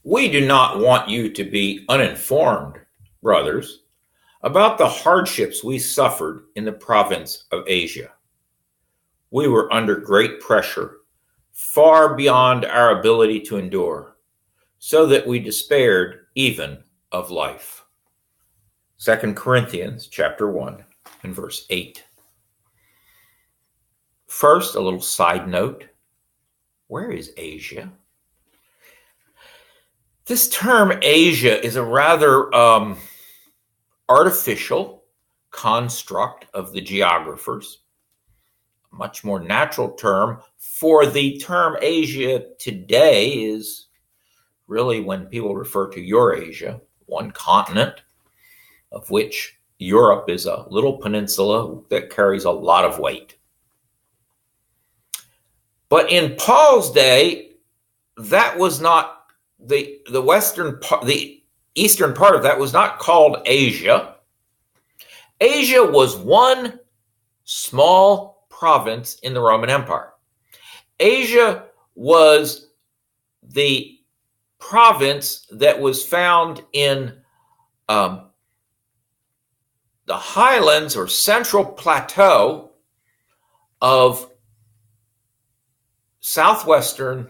We do not want you to be uninformed, brothers, about the hardships we suffered in the province of Asia. We were under great pressure, far beyond our ability to endure, so that we despaired even of life. 2 Corinthians chapter 1 and verse 8. First, a little side note. Where is Asia? This term Asia is a rather artificial construct of the geographers. A much more natural term for the term Asia today is really when people refer to Eurasia, one continent, of which Europe is a little peninsula that carries a lot of weight. But in Paul's day, that was not the western part, the eastern part of that was not called Asia. Asia was one small province in the Roman Empire. Asia was the province that was found in the highlands or central plateau of southwestern,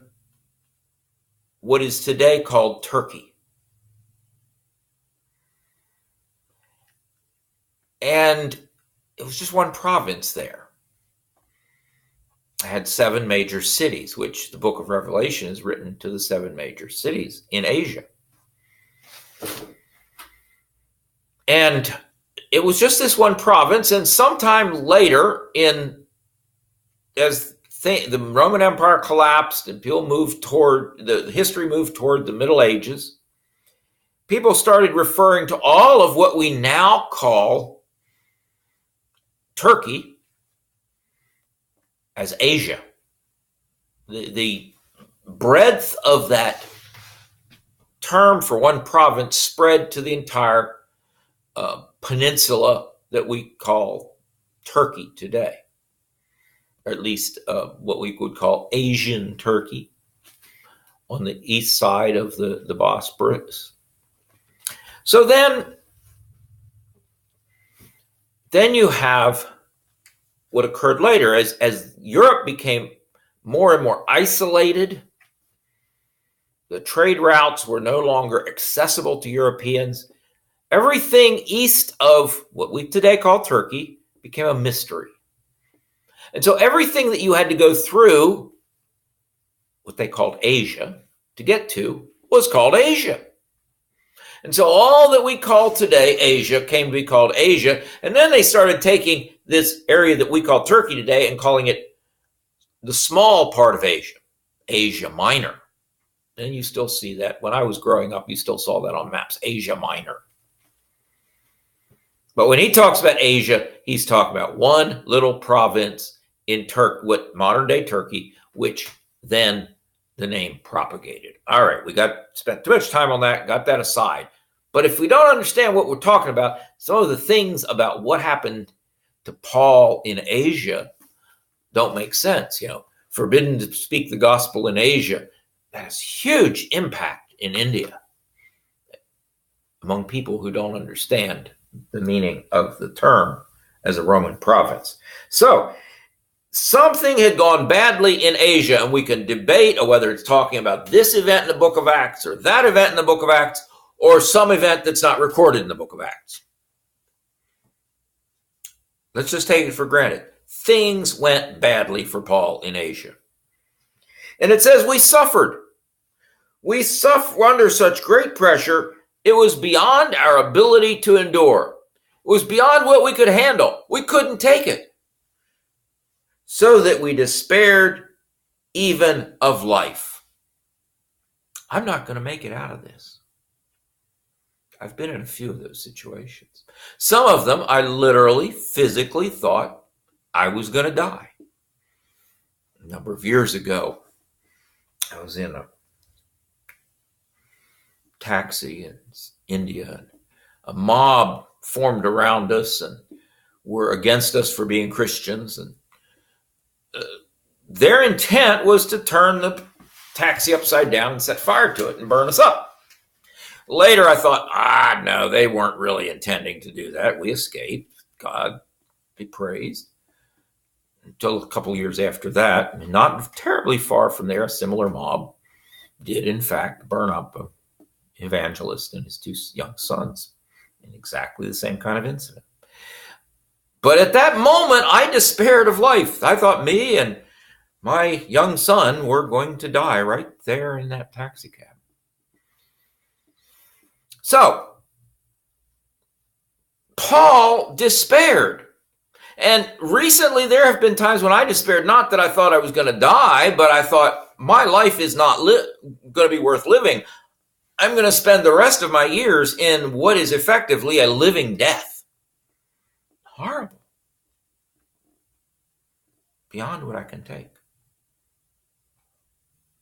what is today called Turkey. And it was just one province there. It had 7 major cities, which the book of Revelation is written to the 7 major cities in Asia. And it was just this one province, and sometime later, as the Roman Empire collapsed and people moved toward, the history moved toward the Middle Ages, people started referring to all of what we now call Turkey as Asia. The breadth of that term for one province spread to the entire peninsula that we call Turkey today, or at least what we would call Asian Turkey on the east side of the Bosporus. So then you have what occurred later as Europe became more and more isolated. The trade routes were no longer accessible to Europeans. Everything east of what we today call Turkey became a mystery. And so everything that you had to go through, what they called Asia, to get to, was called Asia. And so all that we call today Asia came to be called Asia. And then they started taking this area that we call Turkey today and calling it the small part of Asia, Asia Minor. And you still see that. When I was growing up, you still saw that on maps, Asia Minor. But when he talks about Asia, he's talking about one little province in what modern-day Turkey, which then the name propagated. All right, we spent too much time on that, got that aside. But if we don't understand what we're talking about, some of the things about what happened to Paul in Asia don't make sense. Forbidden to speak the gospel in Asia, that has huge impact in India among people who don't understand the meaning of the term as a Roman province. So something had gone badly in Asia, and we can debate whether it's talking about this event in the book of Acts or that event in the book of Acts or some event that's not recorded in the book of Acts. Let's just take it for granted. Things went badly for Paul in Asia. And it says we suffered. We suffered under such great pressure, it was beyond our ability to endure. It was beyond what we could handle. We couldn't take it. So that we despaired even of life. I'm not going to make it out of this. I've been in a few of those situations. Some of them, I literally, physically thought I was going to die. A number of years ago, I was in a taxi in India, and a mob formed around us and were against us for being Christians, and their intent was to turn the taxi upside down and set fire to it and burn us up. Later, I thought, no, they weren't really intending to do that. We escaped. God be praised. Until a couple years after that, not terribly far from there, a similar mob did, in fact, burn up an evangelist and his two young sons in exactly the same kind of incident. But at that moment, I despaired of life. I thought me and my young son were going to die right there in that taxi cab. So, Paul despaired. And recently there have been times when I despaired, not that I thought I was going to die, but I thought my life is not going to be worth living. I'm going to spend the rest of my years in what is effectively a living death. Horrible. Beyond what I can take.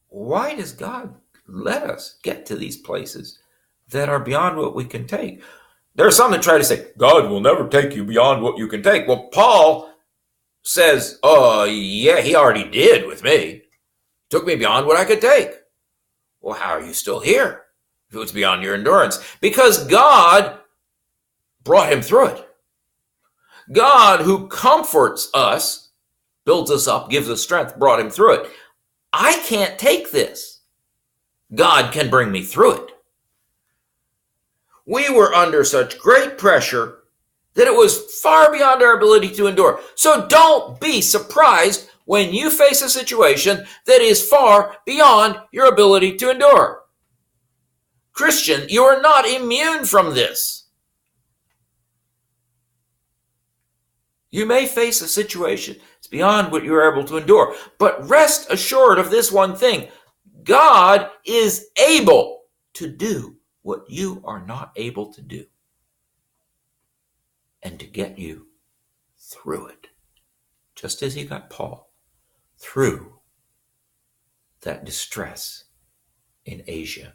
Why does God let us get to these places that are beyond what we can take? There are some that try to say, God will never take you beyond what you can take. Well, Paul says, yeah, he already did with me. Took me beyond what I could take. Well, how are you still here if it was beyond your endurance? Because God brought him through it. God, who comforts us, builds us up, gives us strength, brought him through it. I can't take this. God can bring me through it. We were under such great pressure that it was far beyond our ability to endure. So don't be surprised when you face a situation that is far beyond your ability to endure. Christian, you are not immune from this. You may face a situation that's beyond what you're able to endure, but rest assured of this one thing. God is able to do what you are not able to do, and to get you through it, just as he got Paul through that distress in Asia